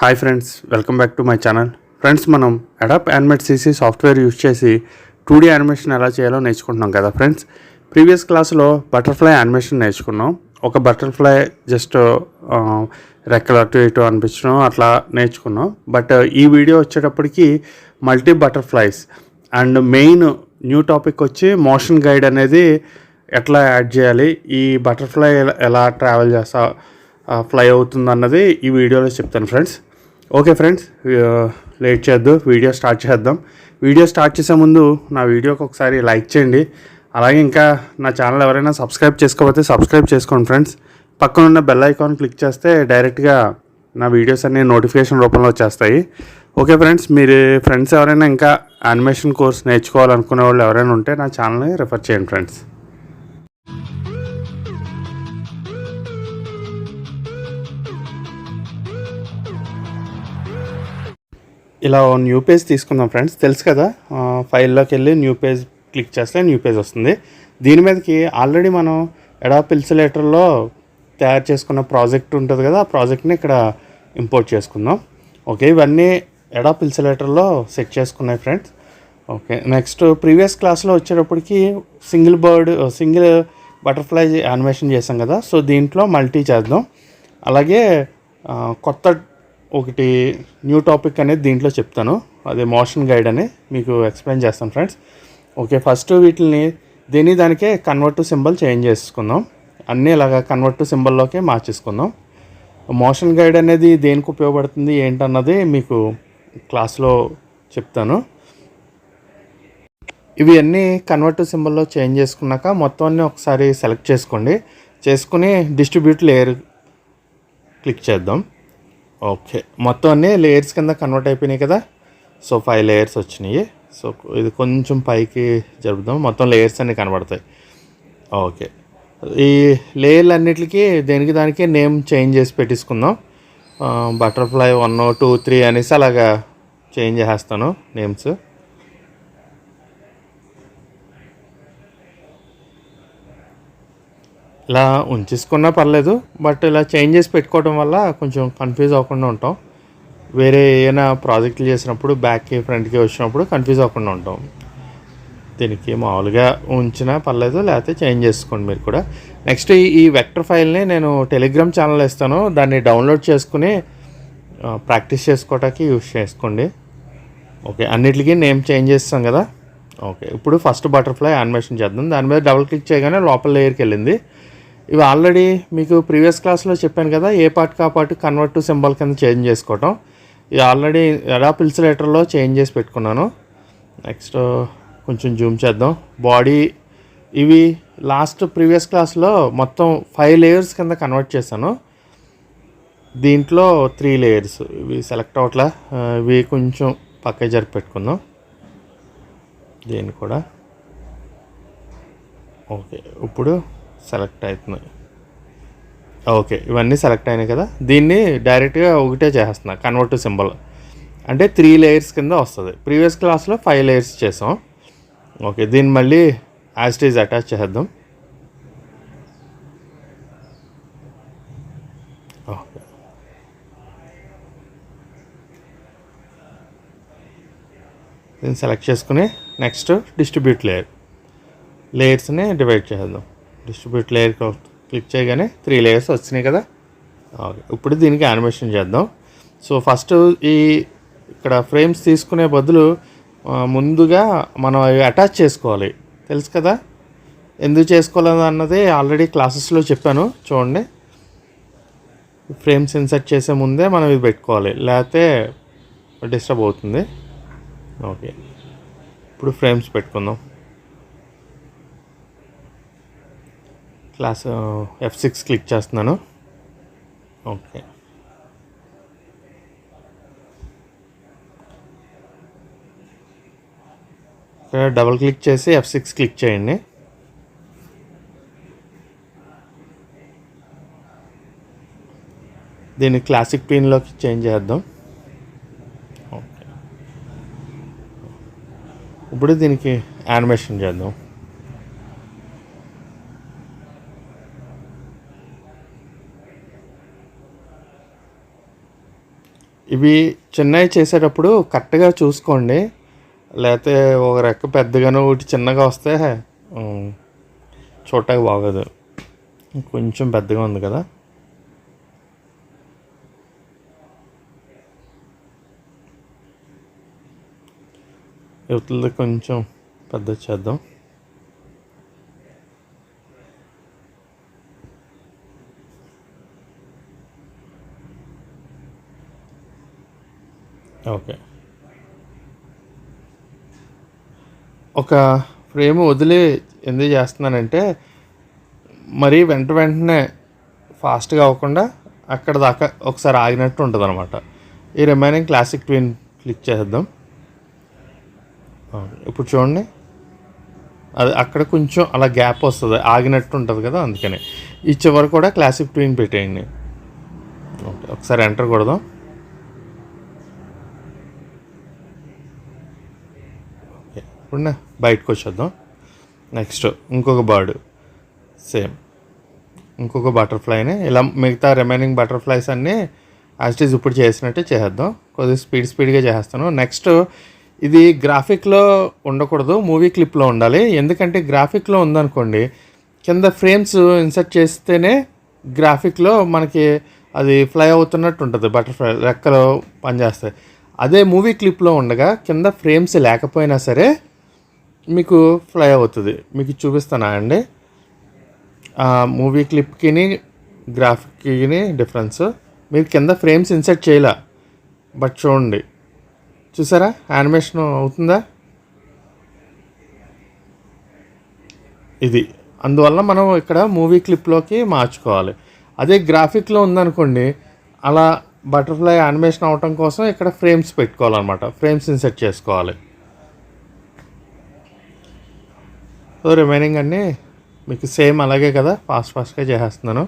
Hi friends, welcome back to my channel. Friends, మనం అడాప్ animate CC software use చేసి 2D animation ఎలా చేయాలో నేర్చుకుంటున్నాం కదా ఫ్రెండ్స్. ప్రీవియస్ క్లాస్లో బటర్ఫ్లై యానిమేషన్ నేర్చుకున్నాం. ఒక బటర్ఫ్లై జస్ట్ రెక్కలు అటు ఇటు అనిపించడం అట్లా నేర్చుకున్నాం. బట్ ఈ వీడియో వచ్చేటప్పటికి multi butterflies and main new topic వచ్చి మోషన్ గైడ్ అనేది ఎట్లా యాడ్ చేయాలి, ఈ బటర్ఫ్లై ఎలా ట్రావెల్ చేస్తా ఫ్లై అవుతుంది అన్నది ఈ వీడియోలో చెప్తాను ఫ్రెండ్స్. ఓకే ఫ్రెండ్స్, లేట్ చేద్దాం, వీడియో స్టార్ట్ చేద్దాం. వీడియో స్టార్ట్ చేసే ముందు నా వీడియోకి ఒకసారి లైక్ చేయండి. అలాగే ఇంకా నా ఛానల్ ఎవరైనా సబ్స్క్రైబ్ చేసుకోకపోతే సబ్స్క్రైబ్ చేసుకోండి ఫ్రెండ్స్. పక్కన ఉన్న బెల్ ఐకాన్ క్లిక్ చేస్తే డైరెక్ట్గా నా వీడియోస్ అన్నీ నోటిఫికేషన్ రూపంలో వచ్చేస్తాయి. ఓకే ఫ్రెండ్స్, మీరు ఫ్రెండ్స్ ఎవరైనా ఇంకా యానిమేషన్ కోర్స్ నేర్చుకోవాలనుకునే వాళ్ళు ఎవరైనా ఉంటే నా ఛానల్ని రిఫర్ చేయండి ఫ్రెండ్స్. ఇలా న్యూ పేజ్ తీసుకుందాం ఫ్రెండ్స్. తెలుసు కదా, ఫైల్లోకి వెళ్ళి న్యూ పేజ్ క్లిక్ చేస్తే న్యూ పేజ్ వస్తుంది. దీని మీదకి ఆల్రెడీ మనం అడాప్ ఇల్యుస్ట్రేటర్లో తయారు చేసుకున్న ప్రాజెక్ట్ ఉంటుంది కదా, ఆ ప్రాజెక్ట్ని ఇక్కడ ఇంపోర్ట్ చేసుకుందాం. ఓకే, ఇవన్నీ అడాప్ ఇల్యుస్ట్రేటర్లో సెట్ చేసుకున్నాయి ఫ్రెండ్స్. ఓకే, నెక్స్ట్ ప్రీవియస్ క్లాస్లో వచ్చేటప్పటికి సింగిల్ బటర్ఫ్లై యానిమేషన్ చేసాం కదా, సో దీంట్లో మల్టీ చేద్దాం. అలాగే కొత్త ఒకటి న్యూ టాపిక్ అనేది దీంట్లో చెప్తాను, అదే మోషన్ గైడ్ అని మీకు ఎక్స్ప్లెయిన్ చేస్తాను ఫ్రెండ్స్. ఓకే, ఫస్ట్ వీటిని దానికే కన్వర్ట్ టు సింబల్ చేంజ్ చేసుకుందాం. అన్నీ ఇలాగా కన్వర్ట్ టు సింబల్లోకే మార్చేసుకుందాం. మోషన్ గైడ్ అనేది దేనికి ఉపయోగపడుతుంది ఏంటన్నది మీకు క్లాస్లో చెప్తాను. ఇవి అన్నీ కన్వర్ట్ టు సింబల్లో చేంజ్ చేసుకున్నాక మొత్తం అన్నీ ఒకసారి సెలెక్ట్ చేసుకుని డిస్ట్రిబ్యూట్ లేయర్ క్లిక్ చేద్దాం. ఓకే, మొత్తం అన్నీ లేయర్స్ కింద కన్వర్ట్ అయిపోయినాయి కదా. సో 5 లేయర్స్ వచ్చినాయి. సో ఇది కొంచెం పైకి జరుపుదాం, మొత్తం లేయర్స్ అన్నీ కనబడతాయి. ఓకే, ఈ లేయర్లు అన్నిటికీ దానికి నేమ్ చేంజ్ చేసి పెట్టేసుకుందాం. బటర్ఫ్లై 1 2 3 అనేసి అలాగా చేంజ్ చేసేస్తాను నేమ్స్. ఇలా ఉంచేసుకున్నా పర్లేదు, బట్ ఇలా చేంజ్ చేసి పెట్టుకోవడం వల్ల కొంచెం కన్ఫ్యూజ్ అవ్వకుండా ఉంటాం. వేరే ఏమైనా ప్రాజెక్టులు చేసినప్పుడు బ్యాక్కి ఫ్రంట్కి వచ్చినప్పుడు కన్ఫ్యూజ్ అవ్వకుండా ఉంటాం. దీనికి మామూలుగా ఉంచినా పర్లేదు, లేకపోతే చేంజ్ చేసుకోండి మీరు కూడా. నెక్స్ట్ ఈ వెక్టర్ ఫైల్ని నేను టెలిగ్రామ్ ఛానల్ ఇస్తాను, దాన్ని డౌన్లోడ్ చేసుకుని ప్రాక్టీస్ చేసుకోవటానికి యూజ్ చేసుకోండి. ఓకే, అన్నిటికీ నేమ్ చేంజ్ చేస్తాం కదా. ఓకే, ఇప్పుడు ఫస్ట్ బటర్ఫ్లై యానిమేషన్ చేద్దాం. దాని మీద డబుల్ క్లిక్ చేయగానే లోపల లేయర్కి వెళ్ళింది. ఇవి ఆల్రెడీ మీకు ప్రీవియస్ క్లాస్లో చెప్పాను కదా, ఏ పార్ట్ కా పార్ట్ కన్వర్ట్ టు సింబల్ కింద చేంజ్ చేసుకోవటం. ఇది ఆల్రెడీ అడాప్ ఇల్యుస్ట్రేటర్లో చేంజ్ చేసి పెట్టుకున్నాను. నెక్స్ట్ కొంచెం జూమ్ చేద్దాం. బాడీ ఇవి లాస్ట్ ప్రీవియస్ క్లాస్లో మొత్తం 5 లేయర్స్ కింద కన్వర్ట్ చేశాను. దీంట్లో 3 లేయర్స్ ఇవి సెలెక్ట్ అవట్లా, ఇవి కొంచెం పక్క జరిపి పెట్టుకుందాం. దీన్ని కూడా ఓకే, ఇప్పుడు సెలెక్ట్ అవుతున్నాయి. ఓకే, ఇవన్నీ సెలెక్ట్ అయినాయి కదా. దీన్ని డైరెక్ట్గా ఒకటే చేస్తున్నా, కన్వర్ట్ టు సింబల్ అంటే 3 లేయర్స్ కింద వస్తుంది. ప్రీవియస్ క్లాస్లో 5 లేయర్స్ చేసాం. ఓకే, దీన్ని మళ్ళీ యాజ్ ఇట్ ఈజ్ అటాచ్ చేద్దాం. ఓకే, దీన్ని సెలెక్ట్ చేసుకుని నెక్స్ట్ డిస్ట్రిబ్యూట్ లేయర్స్ని డివైడ్ చేద్దాం. డిస్ట్రిబ్యూట్ లేయర్ క్లిక్ చేయగానే 3 లేయర్స్ వచ్చినాయి కదా. ఓకే, ఇప్పుడు దీనికి యానిమేషన్ చేద్దాం. సో ఫస్ట్ ఇక్కడ ఫ్రేమ్స్ తీసుకునే బదులు ముందుగా మనం అవి అటాచ్ చేసుకోవాలి. తెలుసు కదా, ఎందుకు చేసుకోవాలి అన్నది ఆల్రెడీ క్లాసెస్లో చెప్పాను, చూడండి. ఫ్రేమ్స్ ఇన్సర్ట్ చేసే ముందే మనం ఇది పెట్టుకోవాలి, లేకపోతే డిస్టర్బ్ అవుతుంది. ఓకే, ఇప్పుడు ఫ్రేమ్స్ పెట్టుకుందాం. క్లాస్ F6 క్లిక్ చేస్తున్నాను. ఓకే, ఇక్కడ డబుల్ క్లిక్ చేసి F6 క్లిక్ చేయండి. దీన్ని క్లాసిక్ పీన్లోకి చేంజ్ చేద్దాం. ఓకే, ఇప్పుడు దీనికి యానిమేషన్ చేద్దాం. ఇవి చిన్నవి చేసేటప్పుడు కరెక్ట్గా చూసుకోండి, లేకపోతే ఒక రెక్క పెద్దగాను ఒకటి చిన్నగా వస్తే ఉమ్, చూడటానికి బాగోదు. కొంచెం పెద్దగా ఉంది కదా. యువతలది కొంచెం పెద్ద చేద్దాం. ఓకే, ఒక ఫ్రేమ్ వదిలి ఎందుకు చేస్తున్నానంటే మరీ వెంటనే ఫాస్ట్గా అవ్వకుండా అక్కడ దాకా ఒకసారి ఆగినట్టు ఉంటుంది అనమాట. ఈ రిమైనింగ్ క్లాసిక్ ట్విన్ క్లిక్ చేద్దాం. ఇప్పుడు చూడండి, అది అక్కడ కొంచెం అలా గ్యాప్ వస్తుంది, ఆగినట్టు ఉంటుంది కదా, అందుకని ఈ చివరి కూడా క్లాసిక్ ట్విన్ పెట్టేయండి. ఓకే, ఒకసారి ఎంటర్ కొడదాం. ఓకే, ఇప్పుడు బయటకు వచ్చేద్దాం. నెక్స్ట్ ఇంకొక బర్డ్, సేమ్ ఇంకొక బటర్ఫ్లైని ఇలా మిగతా రిమైనింగ్ బటర్ఫ్లైస్ అన్నీ యాజ్ ఇట్ ఈజ్ ఇప్పుడు చేసినట్టే చేసేద్దాం. కొద్దిగా స్పీడ్గా చేసేస్తాను. నెక్స్ట్ ఇది గ్రాఫిక్లో ఉండకూడదు, మూవీ క్లిప్లో ఉండాలి. ఎందుకంటే గ్రాఫిక్లో ఉందనుకోండి కింద ఫ్రేమ్స్ ఇన్సర్ట్ చేస్తేనే గ్రాఫిక్లో మనకి అది ఫ్లై అవుతున్నట్టు ఉంటుంది, బటర్ఫ్లై రెక్కలు పనిచేస్తాయి. అదే మూవీ క్లిప్లో ఉండగా కింద ఫ్రేమ్స్ లేకపోయినా సరే మీకు ఫ్లై అవుతుంది. మీకు చూపిస్తానా అండి మూవీ క్లిప్కి గ్రాఫిక్కి డిఫరెన్స్. మీరు కింద ఫ్రేమ్స్ ఇన్సర్ట్ చేయలే, బట్ చూడండి, చూసారా యానిమేషన్ అవుతుందా ఇది. అందువల్ల మనం ఇక్కడ మూవీ క్లిప్లోకి మార్చుకోవాలి. అదే గ్రాఫిక్లో ఉందనుకోండి అలా బటర్ఫ్లై యానిమేషన్ అవటం కోసం ఇక్కడ ఫ్రేమ్స్ పెట్టుకోవాలన్నమాట, ఫ్రేమ్స్ ఇన్సర్ట్ చేసుకోవాలి. సో రిమైనింగ్ అన్నీ మీకు సేమ్ అలాగే కదా, ఫాస్ట్గా చేసేస్తున్నాను.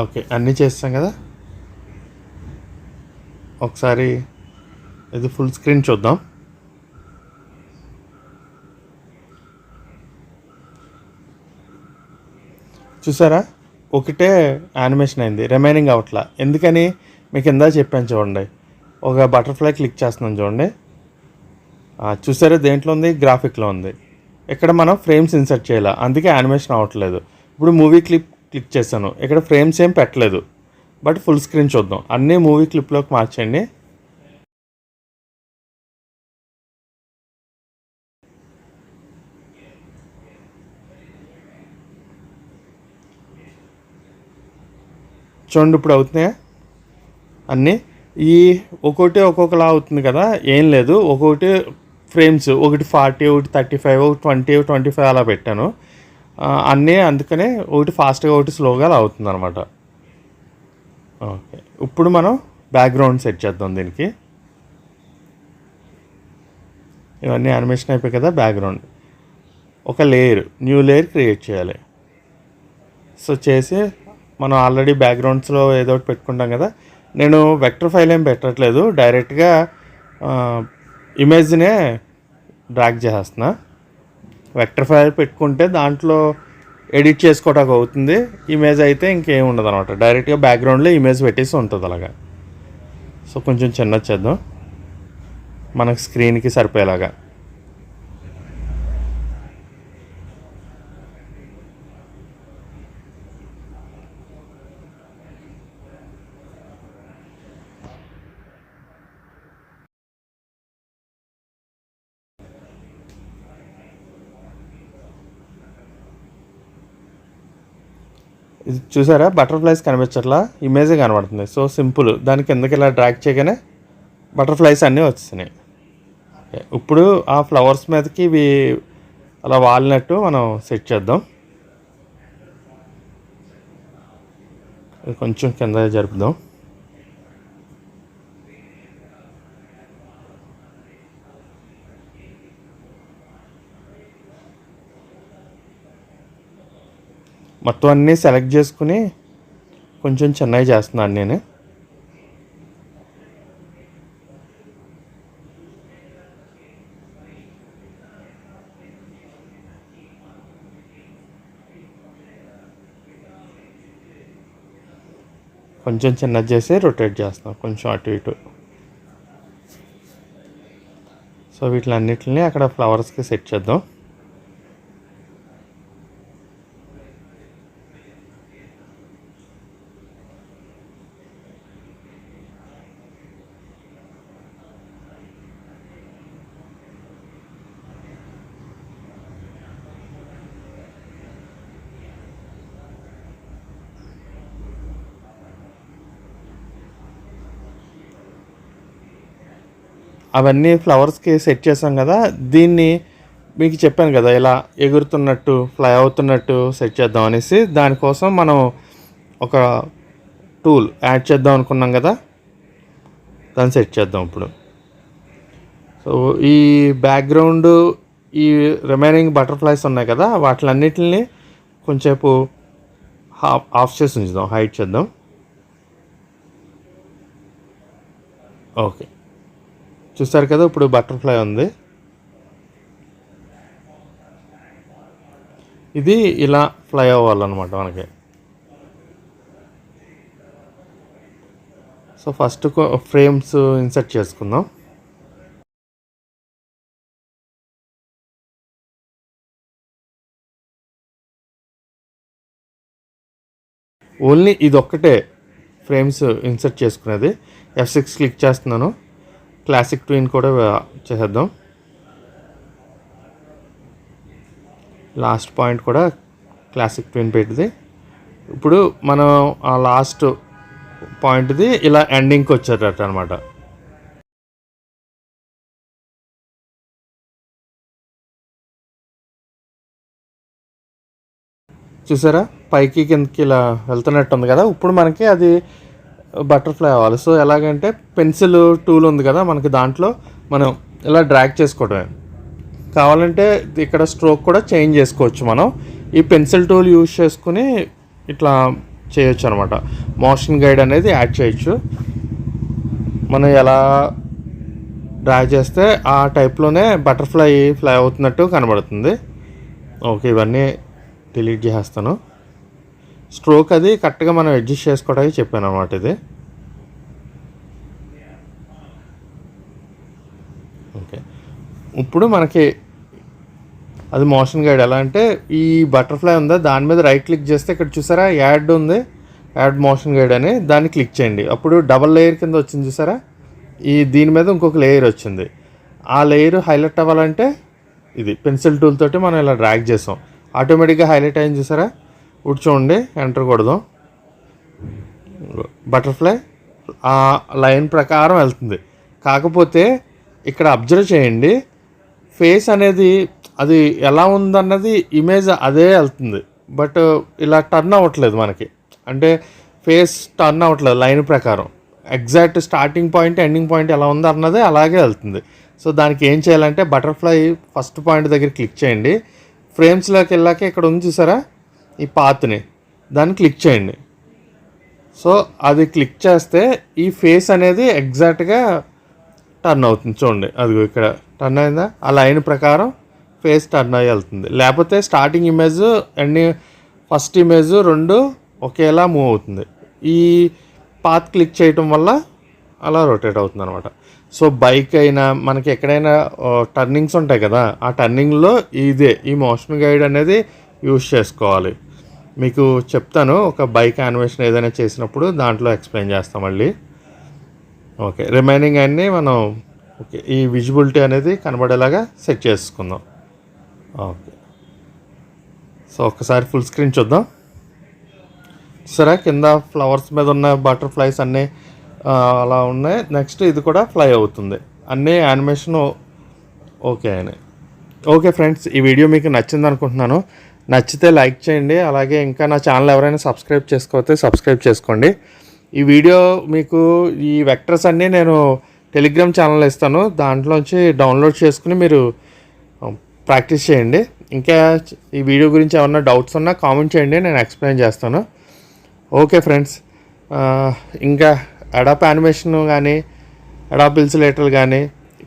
ఓకే, అన్నీ చేస్తాం కదా. ఒకసారి ఇది ఫుల్ స్క్రీన్ చూద్దాం. చూసారా ఒకటే యానిమేషన్ అయింది, రిమైనింగ్ అవట్లా. ఎందుకని మీకు ఇందా చెప్పాను చూడండి. ఒక బటర్ఫ్లై క్లిక్ చేస్తున్నాం చూడండి, చూసారా దేంట్లో ఉంది, గ్రాఫిక్లో ఉంది. ఇక్కడ మనం ఫ్రేమ్స్ ఇన్సర్ట్ చేయాలి, అందుకే యానిమేషన్ అవ్వట్లేదు. ఇప్పుడు మూవీ క్లిక్ చేశాను, ఇక్కడ ఫ్రేమ్స్ ఏం పెట్టలేదు, బట్ ఫుల్ స్క్రీన్ చూద్దాం. అన్నీ మూవీ క్లిప్లోకి మార్చండి. చూడండి ఇప్పుడు అవుతున్నాయా అన్నీ. ఈ ఒక్కొక్కలా అవుతుంది కదా, ఏం లేదు. ఒక్కొక్కటి ఫ్రేమ్స్, ఒకటి 40, ఒకటి 35, ఒకటి 20, 25 అలా పెట్టాను అన్నీ. అందుకనే ఒకటి ఫాస్ట్గా ఒకటి స్లోగా అలా అవుతుంది అనమాట. ఓకే, ఇప్పుడు మనం బ్యాక్గ్రౌండ్ సెట్ చేద్దాం దీనికి. ఇవన్నీ యానిమేషన్ అయిపోయి కదా. బ్యాక్గ్రౌండ్ ఒక న్యూ లేయర్ క్రియేట్ చేయాలి. సో చేసి మనం ఆల్రెడీ బ్యాక్గ్రౌండ్స్లో ఏదో ఒకటి పెట్టుకుంటాం కదా. నేను వెక్టర్ ఫైల్ ఏం పెట్టట్లేదు, డైరెక్ట్గా ఇమేజ్నే డ్రాగ్ చేస్తున్నా. వెక్టర్ ఫైల్ పెట్టుకుంటే దాంట్లో ఎడిట్ చేసుకోవడానికి అవుతుంది. ఇమేజ్ అయితే ఇంకేం ఉండదు అనమాట, డైరెక్ట్గా బ్యాక్గ్రౌండ్లో ఇమేజ్ పెట్టేసి ఉంటుంది అలాగా. సో కొంచెం చిన్నది చేద్దాం మనకు స్క్రీన్కి సరిపోయేలాగా. ఇది చూసారా, బటర్ఫ్లైస్ కనిపించట్లా, ఇమేజే కనబడుతుంది. సో సింపుల్, దాని కిందకి ఇలా డ్రాగ్ చేయగానే బటర్ఫ్లైస్ అన్నీ వచ్చేసినాయి. ఇప్పుడు ఆ ఫ్లవర్స్ మీదకి ఇవి అలా వాలినట్టు మనం సెట్ చేద్దాం. కొంచెం కింద జరుపుదాం. మొత్తం అన్నీ సెలెక్ట్ చేసుకుని కొంచెం చిన్నవి చేస్తున్నాను నేను. కొంచెం చిన్నది చేసి రొటేట్ చేస్తాం కొంచెం అటు ఇటు. సో వీటిలన్నిటిని అక్కడ ఫ్లవర్స్కి సెట్ చేద్దాం. అవన్నీ ఫ్లవర్స్కి సెట్ చేసాం కదా. దీన్ని మీకు చెప్పాను కదా, ఇలా ఎగురుతున్నట్టు ఫ్లై అవుతున్నట్టు సెట్ చేద్దాం అనేసి. దానికోసం మనం ఒక టూల్ యాడ్ చేద్దాం అనుకున్నాం కదా, దాన్ని సెట్ చేద్దాం ఇప్పుడు. సో ఈ బ్యాక్గ్రౌండ్, ఈ రిమైనింగ్ బటర్ఫ్లైస్ ఉన్నాయి కదా, వాటిలన్నిటిని కొంచెంసేపు ఆఫ్ చేసి ఉంచుదాం, హైడ్ చేద్దాం. ఓకే, చూస్తారు కదా ఇప్పుడు బటర్ఫ్లై ఉంది. ఇది ఇలా ఫ్లై అవ్వాలన్నమాట మనకి. సో ఫస్ట్ ఫ్రేమ్స్ ఇన్సర్ట్ చేసుకుందాం. ఓన్లీ ఇది ఒక్కటే ఫ్రేమ్స్ ఇన్సర్ట్ చేసుకునేది. F6 క్లిక్ చేస్తున్నాను. క్లాసిక్ ట్విన్ కూడా చేసేద్దాం. లాస్ట్ పాయింట్ కూడా క్లాసిక్ ట్విన్ పెట్టింది. ఇప్పుడు మనం ఆ లాస్ట్ పాయింట్ది ఇలా ఎండింగ్కి వచ్చేటట్టు అనమాట. చూసారా, పైకి కిందకి ఇలా వెళ్తున్నట్టు ఉంది కదా. ఇప్పుడు మనకి అది బటర్ఫ్లై అవ్వాలి. సో ఎలాగంటే పెన్సిల్ టూల్ ఉంది కదా మనకి, దాంట్లో మనం ఇలా డ్రాగ్ చేసుకోవడమే. కావాలంటే ఇక్కడ స్ట్రోక్ కూడా చేంజ్ చేసుకోవచ్చు మనం. ఈ పెన్సిల్ టూల్ యూజ్ చేసుకుని ఇట్లా చేయొచ్చు అనమాట. మోషన్ గైడ్ అనేది యాడ్ చేయొచ్చు. మనం ఎలా డ్రాగ్ చేస్తే ఆ టైప్లోనే బటర్ఫ్లై ఫ్లై అవుతున్నట్టు కనబడుతుంది. ఓకే, ఇవన్నీ డిలీట్ చేసేస్తాను. స్ట్రోక్ అది కరెక్ట్గా మనం అడ్జస్ట్ చేసుకోవడానికి చెప్పాను అనమాట ఇది. ఓకే, ఇప్పుడు మనకి అది మోషన్ గైడ్. ఎలా అంటే ఈ బటర్ఫ్లై ఉందా, దాని మీద రైట్ క్లిక్ చేస్తే ఇక్కడ చూసారా యాడ్ ఉంది, యాడ్ మోషన్ గైడ్ అని, దాన్ని క్లిక్ చేయండి. అప్పుడు డబల్ లేయర్ కింద వచ్చింది చూసారా, దీని మీద ఇంకొక లేయర్ వచ్చింది. ఆ లేయర్ హైలైట్ అవ్వాలంటే ఇది పెన్సిల్ టూల్ తోటి మనం ఇలా డ్రాగ్ చేసాం, ఆటోమేటిక్గా హైలైట్ అయింది చూసారా. ఇప్పుడు చూడండి, ఎంటర్ కొడదాం. బటర్ఫ్లై ఆ లైన్ ప్రకారం వెళ్తుంది. కాకపోతే ఇక్కడ అబ్జర్వ్ చేయండి, ఫేస్ అనేది అది ఎలా ఉందన్నది ఇమేజ్ అదే వెళ్తుంది, బట్ ఇలా టర్న్ అవ్వట్లేదు మనకి. అంటే ఫేస్ టర్న్ అవ్వట్లేదు లైన్ ప్రకారం. Exact starting point ending point ఎలా ఉందో అన్నదే అలాగే వెళ్తుంది. సో దానికి ఏం చేయాలంటే బటర్ఫ్లై ఫస్ట్ పాయింట్ దగ్గర క్లిక్ చేయండి, ఫ్రేమ్స్లోకి వెళ్ళాక ఇక్కడ ఉంది చూసారా ఈ పాత్ని, దాన్ని క్లిక్ చేయండి. సో అది క్లిక్ చేస్తే ఈ ఫేస్ అనేది ఎగ్జాక్ట్గా టర్న్ అవుతుంది. చూడండి అదిగో ఇక్కడ టర్న్ అయిందా, ఆ లైన్ ప్రకారం ఫేస్ టర్న్ అయ్యి వెళ్తుంది. లేకపోతే starting image and first image రెండు ఒకేలా మూవ్ అవుతుంది. ఈ పాత్ క్లిక్ చేయటం వల్ల అలా రొటేట్ అవుతుంది అనమాట. సో బైక్ అయినా మనకి ఎక్కడైనా టర్నింగ్స్ ఉంటాయి కదా, ఆ టర్నింగ్లో ఈ మోషన్ గైడ్ అనేది యూజ్ చేసుకోవాలి. మీకు చెప్తాను ఒక బైక్ యానిమేషన్ ఏదైనా చేసినప్పుడు దాంట్లో ఎక్స్ప్లెయిన్ చేస్తాం మళ్ళీ. ఓకే, రిమైనింగ్ అన్నీ మనం ఓకే ఈ విజిబిలిటీ అనేది కనబడేలాగా సెట్ చేసుకుందాం. ఓకే, సో ఒకసారి ఫుల్ స్క్రీన్ చూద్దాం. సరే, కింద ఫ్లవర్స్ మీద ఉన్న బటర్ఫ్లైస్ అన్నీ అలా ఉన్నాయి. నెక్స్ట్ ఇది కూడా ఫ్లై అవుతుంది. అన్నీ యానిమేషన్ ఓకే అయినాయి. ఓకే ఫ్రెండ్స్, ఈ వీడియో మీకు నచ్చింది అనుకుంటున్నాను. నచ్చితే లైక్ చేయండి. అలాగే ఇంకా నా ఛానల్ ఎవరైనా సబ్స్క్రైబ్ చేసుకోకపోతే సబ్స్క్రైబ్ చేసుకోండి. ఈ వీడియో మీకు ఈ వెక్టర్స్ అన్నీ నేను టెలిగ్రామ్ ఛానల్ ఇస్తాను, దాంట్లోంచి డౌన్లోడ్ చేసుకుని మీరు ప్రాక్టీస్ చేయండి. ఇంకా ఈ వీడియో గురించి ఏమన్నా డౌట్స్ ఉన్నా కామెంట్ చేయండి, నేను ఎక్స్ప్లెయిన్ చేస్తాను. ఓకే ఫ్రెండ్స్, ఇంకా అడాప్ యానిమేషన్ కానీ అడాప్ ఇల్స్ట్రేటర్ కానీ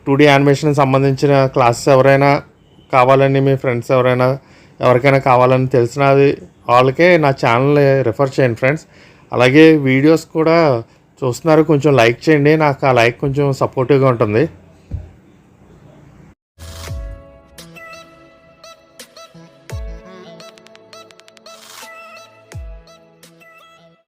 2D యానిమేషన్ సంబంధించిన క్లాసెస్ ఎవరైనా కావాలని మీ ఫ్రెండ్స్ ఎవరికైనా కావాలని తెలిసినది వాళ్ళకే నా ఛానల్ రిఫర్ చేయండి ఫ్రెండ్స్. అలాగే వీడియోస్ కూడా చూస్తున్నారు, కొంచెం లైక్ చేయండి, నాకు ఆ లైక్ కొంచెం సపోర్టివ్గా ఉంటుంది.